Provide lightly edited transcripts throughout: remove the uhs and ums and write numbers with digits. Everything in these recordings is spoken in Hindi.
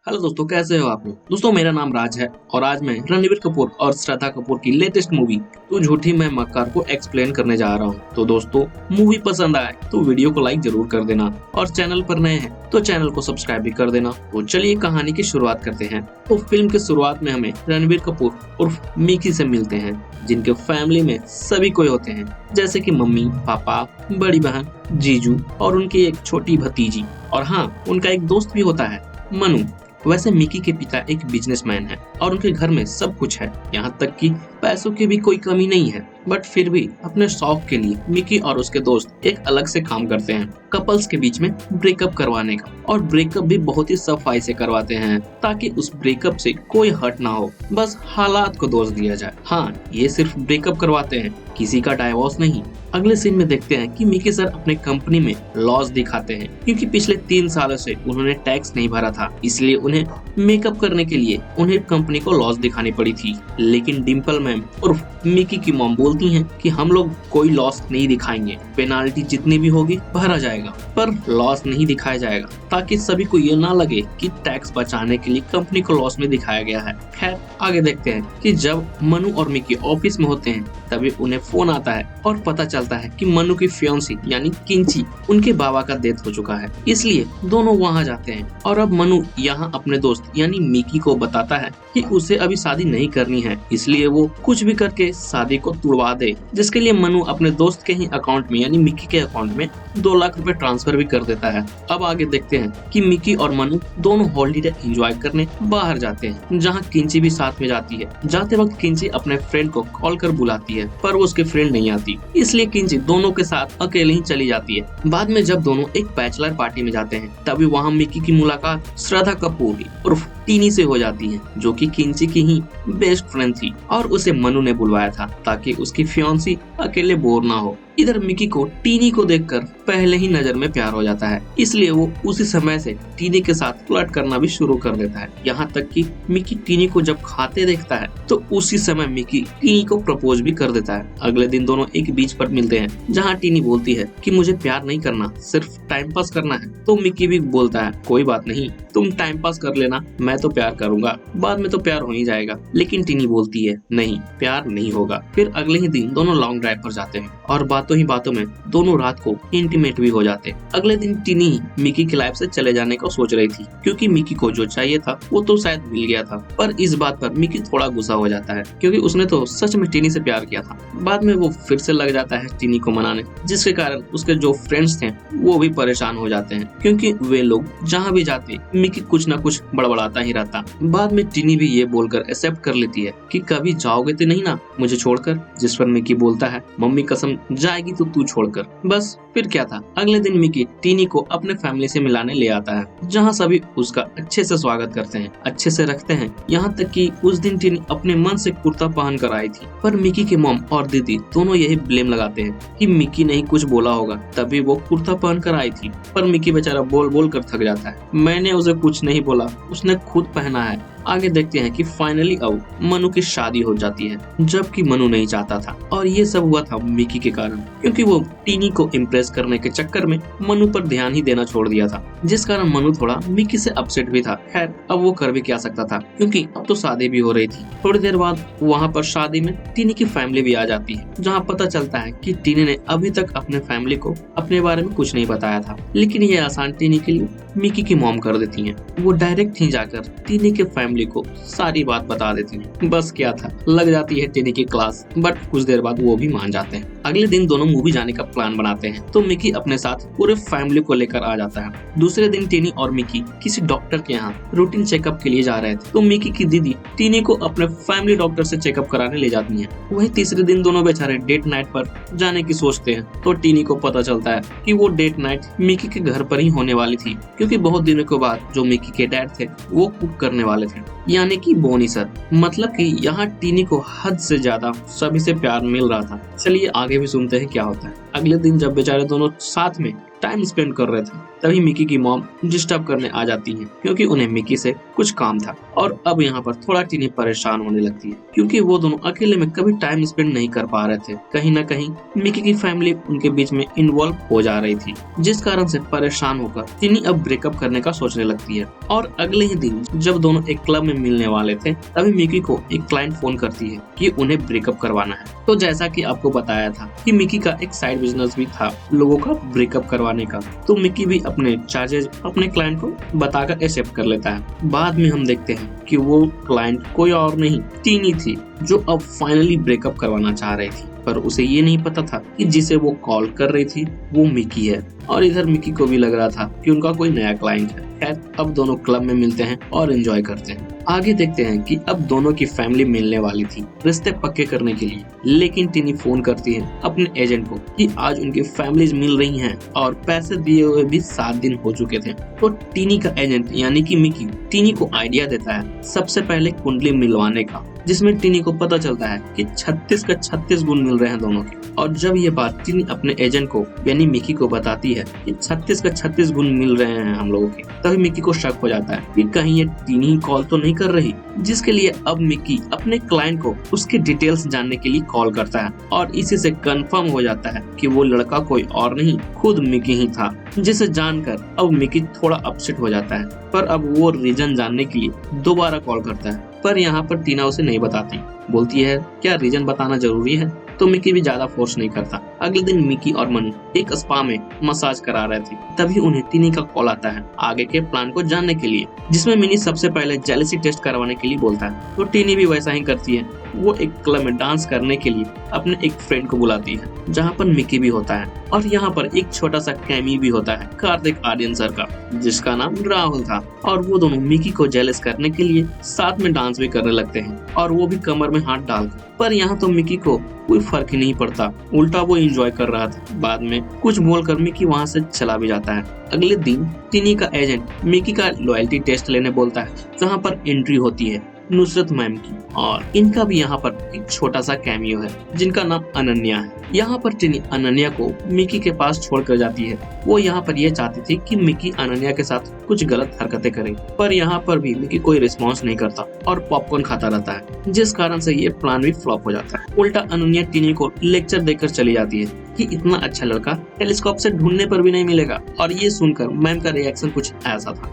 हेलो दोस्तों, कैसे हो आप लोग। दोस्तों, मेरा नाम राज है और आज मैं रणबीर कपूर और श्रद्धा कपूर की लेटेस्ट मूवी तू झूठी मैं मक्कार को एक्सप्लेन करने जा रहा हूँ। तो दोस्तों, मूवी पसंद आए तो वीडियो को लाइक जरूर कर देना और चैनल पर नए हैं तो चैनल को सब्सक्राइब भी कर देना। तो चलिए कहानी की शुरुआत करते हैं। तो फिल्म की शुरुआत में हमें रणबीर कपूर उर्फ मिकी से मिलते हैं, जिनके फैमिली में सभी कोई होते हैं, जैसे कि मम्मी, पापा, बड़ी बहन, जीजू और उनकी एक छोटी भतीजी। और हाँ, उनका एक दोस्त भी होता है, मनु। वैसे मिकी के पिता एक बिजनेसमैन है और उनके घर में सब कुछ है, यहाँ तक कि पैसों की भी कोई कमी नहीं है। बट फिर भी अपने शौक के लिए मिकी और उसके दोस्त एक अलग से काम करते हैं, कपल्स के बीच में ब्रेकअप करवाने का। और ब्रेकअप भी बहुत ही सफाई से करवाते हैं ताकि उस ब्रेकअप से कोई हर्ट ना हो, बस हालात को दोष दिया जाए। हाँ, ये सिर्फ ब्रेकअप करवाते हैं, किसी का डाइवोर्स नहीं। अगले सीन में देखते हैं कि मिकी सर अपने कंपनी में लॉस दिखाते हैं, क्योंकि पिछले 3 सालों से उन्होंने टैक्स नहीं भरा था, इसलिए उन्हें मेकअप करने के लिए उन्हें कंपनी को लॉस दिखानी पड़ी थी। लेकिन डिम्पल मैम उर्फ मिकी की मॉम बोलती हैं कि हम लोग कोई लॉस नहीं दिखाएंगे, पेनाल्टी जितनी भी होगी भरा जाएगा, पर लॉस नहीं दिखाया जाएगा, ताकि सभी को ये ना लगे कि टैक्स बचाने के लिए कंपनी को लॉस में दिखाया गया है। खैर, आगे देखते हैं कि जब मनु और मिकी ऑफिस में होते हैं तभी उन्हें फोन आता है और पता चलता है कि मनु की फियांसी यानी किंची, उनके बाबा का डेथ हो चुका है, इसलिए दोनों वहां जाते हैं। और अब मनु यहाँ अपने दोस्त यानी मिकी को बताता है कि उसे अभी शादी नहीं करनी है, इसलिए वो कुछ भी करके शादी को तुड़वा दे, जिसके लिए मनु अपने दोस्त के ही अकाउंट में यानी मिकी के अकाउंट में 2 लाख रुपए ट्रांसफर भी कर देता है। अब आगे देखते हैं कि मिकी और मनु दोनों हॉलीडे एंजॉय करने बाहर जाते हैं, जहाँ किंची भी साथ में जाती है। जाते वक्त किंची अपने फ्रेंड को कॉल कर बुलाती है, पर वो उसके फ्रेंड नहीं आती, इसलिए किंची दोनों के साथ अकेले ही चली जाती है। बाद में जब दोनों एक बैचलर पार्टी में जाते हैं, तभी वहाँ मिकी की मुलाकात श्रद्धा कपूर उर्फ टीनी से हो जाती है, जो कि किंची की ही बेस्ट फ्रेंड थी और उसे मनु ने बुलवाया था ताकि उसकी फियांसी अकेले बोर ना हो। इधर मिकी को टीनी को देखकर पहले ही नजर में प्यार हो जाता है, इसलिए वो उसी समय से टीनी के साथ फ्लर्ट करना भी शुरू कर देता है। यहाँ तक कि मिकी टीनी को जब खाते देखता है तो उसी समय मिकी टीनी को प्रपोज भी कर देता है। अगले दिन दोनों एक बीच पर मिलते हैं, जहाँ टीनी बोलती है कि मुझे प्यार नहीं करना, सिर्फ टाइम पास करना है। तो मिकी भी बोलता है कोई बात नहीं, तुम टाइम पास कर लेना, मैं तो प्यार करूंगा, बाद में तो प्यार हो ही जाएगा। लेकिन टीनी बोलती है नहीं, प्यार नहीं होगा। फिर अगले ही दिन दोनों लॉन्ग ड्राइव पर जाते हैं और बातों ही बातों में दोनों रात को इंटीमेट भी हो जाते। अगले दिन टीनी मिकी की लाइफ से चले जाने को सोच रही थी, क्योंकि मिकी को जो चाहिए था वो तो शायद मिल गया था। पर इस बात पर मिकी थोड़ा गुस्सा हो जाता है, क्योंकि उसने तो सच में टीनी से प्यार किया था। बाद में वो फिर से लग जाता है टीनी को मनाने, जिसके कारण उसके जो फ्रेंड्स थे वो भी परेशान हो जाते हैं, क्योंकि वे लोग जहाँ भी जाते मिकी कुछ न कुछ बड़बड़ाता ही रहता। बाद में टीनी भी ये बोलकर एक्सेप्ट कर लेती है कि कभी जाओगे तो नहीं ना मुझे छोड़कर, जिस पर मिकी बोलता है मम्मी कसम जाएगी तो तू छोड़कर। बस फिर क्या था, अगले दिन मिकी टीनी को अपने फैमिली से मिलाने ले आता है, जहाँ सभी उसका अच्छे से स्वागत करते हैं, अच्छे से रखते हैं। यहाँ तक कि उस दिन टीनी अपने मन से कुर्ता पहन कर आई थी, पर मिकी के मॉम और दीदी दोनों यही ब्लेम लगाते हैं कि मिकी ने ही कुछ बोला होगा तभी वो कुर्ता पहन कर आई थी। पर मिकी बेचारा बोल बोल कर थक जाता है, मैंने उसे कुछ नहीं बोला, उसने खुद पहना है। आगे देखते हैं कि फाइनली अब मनु की शादी हो जाती है, जबकि मनु नहीं चाहता था, और ये सब हुआ था मिकी के कारण, क्योंकि वो टीनी को इम्प्रेस करने के चक्कर में मनु पर ध्यान ही देना छोड़ दिया था, जिस कारण मनु थोड़ा मिकी से अपसेट भी था। खैर, अब वो कर भी क्या सकता था, क्योंकि अब तो शादी भी हो रही थी। थोड़ी देर बाद वहाँ पर शादी में टीनी की फैमिली भी आ जाती है, जहाँ पता चलता है कि टीनी ने अभी तक अपने फैमिली को अपने बारे में कुछ नहीं बताया था। लेकिन ये आसान टीनी के लिए मिकी की मॉम कर देती है, वो डायरेक्ट ही जाकर टीनी के फैमिली को सारी बात बता देती है। बस क्या था, लग जाती है टीनी की क्लास। बट कुछ देर बाद वो भी मान जाते हैं। अगले दिन दोनों मूवी जाने का प्लान बनाते हैं, तो मिकी अपने साथ पूरे फैमिली को लेकर आ जाता है। दूसरे दिन टीनी और मिकी किसी डॉक्टर के यहाँ रूटीन चेकअप के लिए जा रहे थे, तो मिकी की दीदी टीनी को अपने फैमिली डॉक्टर से चेकअप कराने ले जाती है। वही तीसरे दिन दोनों बेचारे डेट नाइट पर जाने की सोचते हैं, तो टीनी को पता चलता है कि वो डेट नाइट मिकी के घर पर ही होने वाली थी, क्योंकि बहुत दिनों के बाद जो मिकी के डैड थे वो कुक करने वाले थे, यानी कि बोनी सर। मतलब कि यहाँ टीनी को हद से ज्यादा सभी से प्यार मिल रहा था। चलिए आगे भी सुनते हैं क्या होता है। अगले दिन जब बेचारे दोनों साथ में टाइम स्पेंड कर रहे थे, तभी मिकी की मॉम डिस्टर्ब करने आ जाती है क्योंकि उन्हें मिकी से कुछ काम था। और अब यहाँ पर थोड़ा टीनी परेशान होने लगती है क्योंकि वो दोनों अकेले में कभी टाइम स्पेंड नहीं कर पा रहे थे। कहीं ना कहीं मिकी की फैमिली उनके बीच में इन्वॉल्व हो जा रही थी, जिस कारण से परेशान होकर टीनी अब ब्रेकअप करने का सोचने लगती है। और अगले ही दिन जब दोनों एक क्लब में मिलने वाले थे तभी मिकी को एक क्लाइंट फोन करती है कि उन्हें ब्रेकअप करवाना है। तो जैसा कि आपको बताया था कि मिकी का एक साइड बिजनेस भी था लोगों का ब्रेकअप करवाने का, तो मिकी भी अपने चार्जेस अपने क्लाइंट को बताकर एक्सेप्ट कर लेता है। बाद में हम देखते हैं कि वो क्लाइंट कोई और नहीं टीनी थी, जो अब फाइनली ब्रेकअप करवाना चाह रही थी, पर उसे ये नहीं पता था कि जिसे वो कॉल कर रही थी वो मिकी है। और इधर मिकी को भी लग रहा था कि उनका कोई नया क्लाइंट है। खैर, अब दोनों क्लब में मिलते हैं और एंजॉय करते हैं। आगे देखते हैं कि अब दोनों की फैमिली मिलने वाली थी रिश्ते पक्के करने के लिए, लेकिन टीनी फोन करती है अपने एजेंट को कि आज उनकी फैमिलीज मिल रही हैं और पैसे दिए हुए भी 7 दिन हो चुके थे। तो टीनी का एजेंट यानी कि मिकी टीनी को आइडिया देता है सबसे पहले कुंडली मिलवाने का, जिसमें टीनी को पता चलता है कि 36 का 36 गुण मिल रहे हैं दोनों के। और जब ये बात टीनी अपने एजेंट को यानी मिकी को बताती है कि 36 का 36 गुण मिल रहे हैं हम लोगों के, तभी मिकी को शक हो जाता है कि कहीं ये टीनी कॉल तो नहीं कर रही, जिसके लिए अब मिकी अपने क्लाइंट को उसके डिटेल्स जानने के लिए कॉल करता है। और इसी से कंफर्म हो जाता है कि वो लड़का कोई और नहीं खुद मिकी ही था, जिसे जानकर अब मिकी थोड़ा अपसेट हो जाता है। पर अब वो रीजन जानने के लिए दोबारा कॉल करता है, पर यहाँ पर टीना उसे नहीं बताती, बोलती है क्या रीजन बताना जरूरी है। तो मिकी भी ज्यादा फोर्स नहीं करता। अगले दिन मिकी और मनु एक स्पा में मसाज करा रहे थे, तभी उन्हें टीनी का कॉल आता है आगे के प्लान को जानने के लिए, जिसमें मिनी सबसे पहले जेलसी टेस्ट करवाने के लिए बोलता है। तो टीनी भी वैसा ही करती है। वो एक क्लब में डांस करने के लिए अपने एक फ्रेंड को बुलाती है जहाँ पर मिकी भी होता है। और यहाँ पर एक छोटा सा कैमी भी होता है कार्तिक आर्यन सर का, जिसका नाम राहुल था। और वो दोनों मिकी को जेलस करने के लिए साथ में डांस भी करने लगते हैं, और वो भी कमर में हाथ डालकर। पर यहाँ तो मिकी को कोई फर्क ही नहीं पड़ता, उल्टा वो एंजॉय कर रहा था। बाद में कुछ बोलकर मिकी वहाँ से चला भी जाता है। अगले दिन टीनी का एजेंट मिकी का लॉयल्टी टेस्ट लेने बोलता है, जहाँ पर एंट्री होती है नुसरत मैम की, और इनका भी यहाँ पर एक छोटा सा कैमियो है जिनका नाम अनन्या है। यहाँ पर टीनी अनन्या को मिकी के पास छोड़कर जाती है। वो यहाँ पर ये चाहती थी कि मिकी अनन्या के साथ कुछ गलत हरकतें करे, पर यहाँ पर भी मिकी कोई रिस्पॉन्स नहीं करता और पॉपकॉर्न खाता रहता है, जिस कारण से ये प्लान भी फ्लॉप हो जाता है। उल्टा अनन्या टीनी को लेक्चर देकर चली जाती है कि इतना अच्छा लड़का टेलीस्कोप से ढूंढने पर भी नहीं मिलेगा। और ये सुनकर मैम का रिएक्शन कुछ ऐसा था।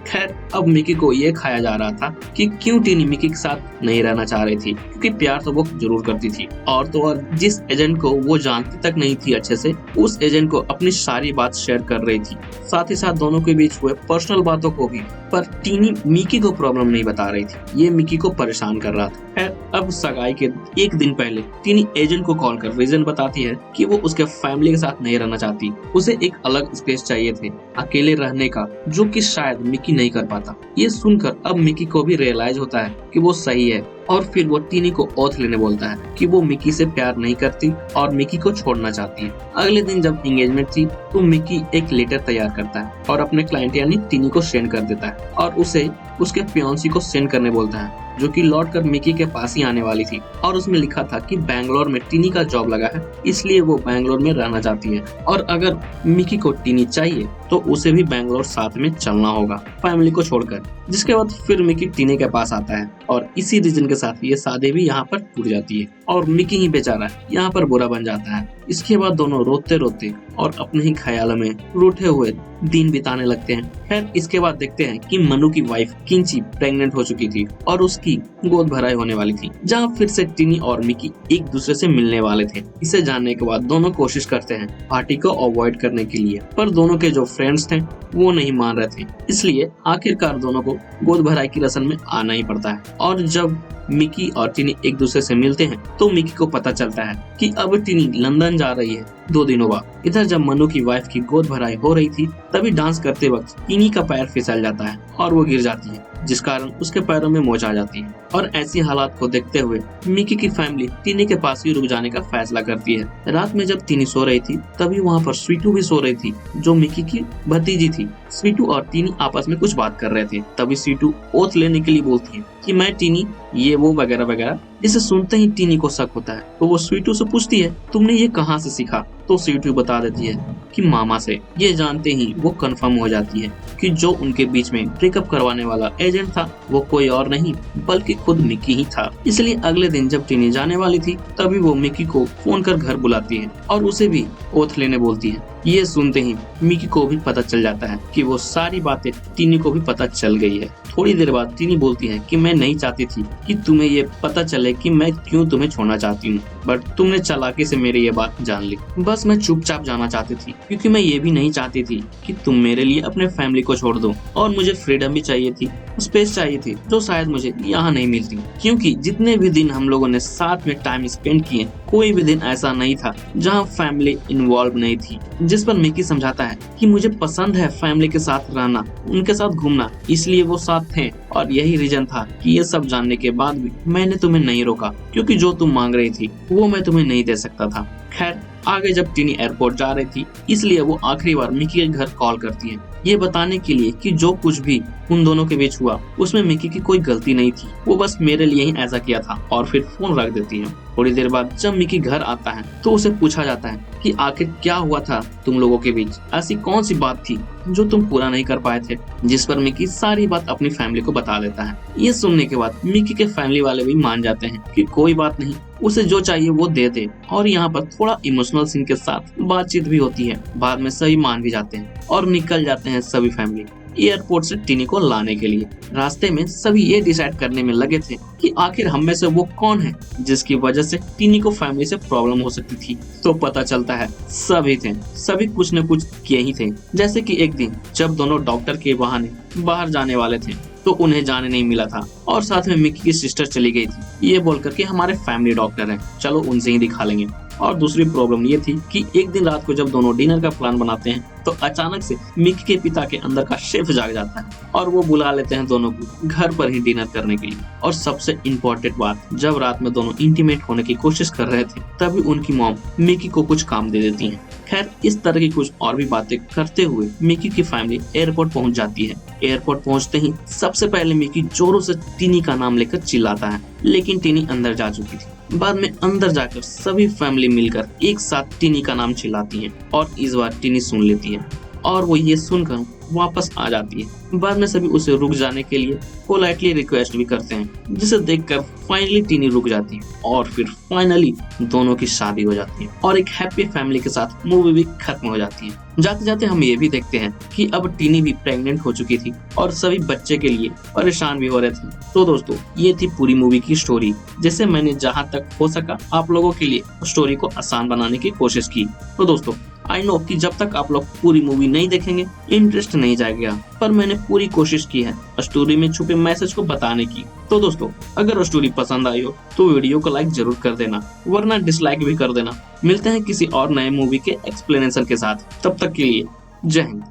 खैर, अब मिकी को ये खाया जा रहा था कि क्यों टीनी मिकी के साथ नहीं रहना चाह रही थी, क्योंकि प्यार तो वो जरूर करती थी। और तो और जिस एजेंट को वो जानती तक नहीं थी अच्छे से, उस एजेंट को अपनी सारी बात शेयर कर रही थी, साथ ही साथ दोनों के बीच हुए पर्सनल बातों को भी। पर टीनी मिकी को प्रॉब्लम नहीं बता रही थी, ये मिकी को परेशान कर रहा था। खैर, अब सगाई के एक दिन पहले टीनी एजेंट को कॉल कर रीजन बताती है कि वो उसके फैमिली के साथ नहीं रहना चाहती, उसे एक अलग स्पेस चाहिए थे अकेले रहने का, जो कि शायद मिकी नहीं कर पाता। ये सुनकर अब मिकी को भी रियलाइज होता है कि वो सही है, और फिर वो टीनी को ओथ लेने बोलता है कि वो मिकी से प्यार नहीं करती और मिकी को छोड़ना चाहती है। अगले दिन जब एंगेजमेंट थी तो मिकी एक लेटर तैयार करता है और अपने क्लाइंट यानी टीनी को सेंड कर देता है, और उसे उसके फियांसी को सेंड करने बोलता है, जो कि लौट कर मिकी के पास ही आने वाली थी। और उसमें लिखा था कि बैंगलोर में टीनी का जॉब लगा है, इसलिए वो बैंगलोर में रहना चाहती है, और अगर मिकी को टीनी चाहिए तो उसे भी बैंगलोर साथ में चलना होगा फैमिली को छोड़कर। जिसके बाद फिर मिकी टीनी के पास आता है, और इसी रीजन के साथ ये शादी भी यहाँ पर टूट जाती है, और मिकी ही बेचारा यहाँ पर बुरा बन जाता है। इसके बाद दोनों रोते रोते और अपने ही ख्यालों में रूठे हुए दिन बिताने लगते हैं। खैर, इसके बाद देखते हैं कि मनु की वाइफ किंची प्रेग्नेंट हो चुकी थी और उसकी गोद भराई होने वाली थी, जहाँ फिर से टीनी और मिकी एक दूसरे से मिलने वाले थे। इसे जानने के बाद दोनों कोशिश करते हैं पार्टी को अवॉइड करने के लिए, पर दोनों के जो फ्रेंड्स थे वो नहीं मान रहे थे, इसलिए आखिरकार दोनों को गोद भराई की रस्म में आना ही पड़ता है। और जब मिकी और टीनी एक दूसरे से मिलते हैं तो मिकी को पता चलता है कि अब टीनी लंदन जा रही है 2 दिनों बाद। इधर जब मनु की वाइफ की गोद भराई हो रही थी, तभी डांस करते वक्त टीनी का पैर फिसल जाता है और वो गिर जाती है, जिस कारण उसके पैरों में मोच आ जाती है। और ऐसी हालात को देखते हुए मिकी की फैमिली टिनी के पास ही रुक जाने का फैसला करती है। रात में जब टिनी सो रही थी तभी वहाँ पर स्वीटू भी सो रही थी, जो मिकी की भतीजी थी। स्वीटू और टिनी आपस में कुछ बात कर रहे थे। तभी स्वीटू ओथ लेने के लिए बोलती है कि मैं टिनी ये वो वगैरह वगैरह। जिसे सुनते ही टिनी को शक होता है, तो वो स्वीटू से पूछती है तुमने ये कहाँ से सीखा। तो स्वीटू बता देती है कि मामा से। ये जानते ही वो कंफर्म हो जाती है कि जो उनके बीच में ब्रेकअप करवाने वाला एजेंट था वो कोई और नहीं बल्कि खुद मिकी ही था। इसलिए अगले दिन जब टिनी जाने वाली थी तभी वो मिकी को फोन कर घर बुलाती है और उसे भी ओथ लेने बोलती है। ये सुनते ही मिकी को भी पता चल जाता है कि वो सारी बातें टिनी को भी पता चल गई है। थोड़ी देर बाद टिनी बोलती है कि मैं नहीं चाहती थी कि तुम्हें ये पता चले कि मैं क्यों तुम्हें छोड़ना चाहती हूँ, बट तुमने चालाकी से मेरी ये बात जान ली। बस मैं चुपचाप जाना चाहती थी, क्योंकि मैं ये भी नहीं चाहती थी कि तुम मेरे लिए अपने फैमिली को छोड़ दो। और मुझे फ्रीडम भी चाहिए थी, स्पेस चाहिए थी, जो शायद मुझे यहाँ नहीं मिलती। क्योंकि जितने भी दिन हम लोगों ने साथ में टाइम स्पेंड किए, कोई भी दिन ऐसा नहीं था जहाँ फैमिली इन्वॉल्व नहीं थी। जिस पर मिकी समझाता है कि मुझे पसंद है फैमिली के साथ रहना, उनके साथ घूमना, इसलिए वो साथ थे। और यही रीजन था कि ये सब जानने के बाद भी मैंने तुम्हें नहीं रोका, क्योंकि जो तुम मांग रही थी वो मैं तुम्हें नहीं दे सकता था। खैर, आगे जब टिनी एयरपोर्ट जा रही थी, इसलिए वो आखिरी बार मिकी के घर कॉल करती है, ये बताने के लिए कि जो कुछ भी उन दोनों के बीच हुआ उसमें मिकी की कोई गलती नहीं थी, वो बस मेरे लिए ही ऐसा किया था। और फिर फोन रख देती है। थोड़ी देर बाद जब मिकी घर आता है तो उसे पूछा जाता है कि आखिर क्या हुआ था तुम लोगों के बीच, ऐसी कौन सी बात थी जो तुम पूरा नहीं कर पाए थे। जिस पर मिकी सारी बात अपनी फैमिली को बता देता है। ये सुनने के बाद मिकी के फैमिली वाले भी मान जाते हैं कि कोई बात नहीं, उसे जो चाहिए वो दे दे। और यहाँ पर थोड़ा इमोशनल सीन के साथ बातचीत भी होती है। बाद में सभी मान भी जाते हैं और निकल जाते हैं सभी फैमिली एयरपोर्ट से टिनी को लाने के लिए। रास्ते में सभी ये डिसाइड करने में लगे थे कि आखिर हम में से वो कौन है जिसकी वजह से टिनी को फैमिली से प्रॉब्लम हो सकती थी। तो पता चलता है सभी थे, सभी कुछ न कुछ किए ही थे। जैसे कि एक दिन जब दोनों डॉक्टर के बहाने बाहर जाने वाले थे तो उन्हें जाने नहीं मिला था, और साथ में मिकी की सिस्टर चली गई थी ये बोलकर कि हमारे फैमिली डॉक्टर हैं, चलो उनसे ही दिखा लेंगे। और दूसरी प्रॉब्लम ये थी कि एक दिन रात को जब दोनों डिनर का प्लान बनाते हैं तो अचानक से मिकी के पिता के अंदर का शेफ जाग जाता है और वो बुला लेते हैं दोनों को घर पर ही डिनर करने के लिए। और सबसे इम्पोर्टेंट बात, जब रात में दोनों इंटीमेट होने की कोशिश कर रहे थे तभी उनकी मॉम मिकी को कुछ काम दे देती है। खैर, इस तरह की कुछ और भी बातें करते हुए मिकी की फैमिली एयरपोर्ट पहुंच जाती है। एयरपोर्ट पहुंचते ही सबसे पहले मिकी जोरों से टिनी का नाम लेकर चिल्लाता है, लेकिन टिनी अंदर जा चुकी थी। बाद में अंदर जाकर सभी फैमिली मिलकर एक साथ टिनी का नाम चिल्लाती है और इस बार टिनी सुन लेती है और वो ये सुनकर वापस आ जाती है। बाद में सभी उसे रुक जाने के लिए पोलाइटली रिक्वेस्ट भी करते हैं, जिसे देखकर फाइनली टिनी रुक जाती है और फिर फाइनली दोनों की शादी हो जाती है और एक हैप्पी फैमिली के साथ मूवी भी खत्म हो जाती है। जाते जाते हम ये भी देखते हैं कि अब टिनी भी प्रेग्नेंट हो चुकी थी और सभी बच्चे के लिए परेशान भी हो रहे थे। तो दोस्तों, ये थी पूरी मूवी की स्टोरी, जिसे मैंने जहाँ तक हो सका आप लोगों के लिए स्टोरी को आसान बनाने की कोशिश की। तो दोस्तों, आई नो कि जब तक आप लोग पूरी मूवी नहीं देखेंगे इंटरेस्ट नहीं जाएगा, पर मैंने पूरी कोशिश की है स्टोरी में छुपे मैसेज को बताने की। तो दोस्तों, अगर स्टोरी पसंद आई हो तो वीडियो को लाइक जरूर कर देना, वरना डिसलाइक भी कर देना। मिलते हैं किसी और नए मूवी के एक्सप्लेनेशन के साथ, तब तक के लिए जय हिंद।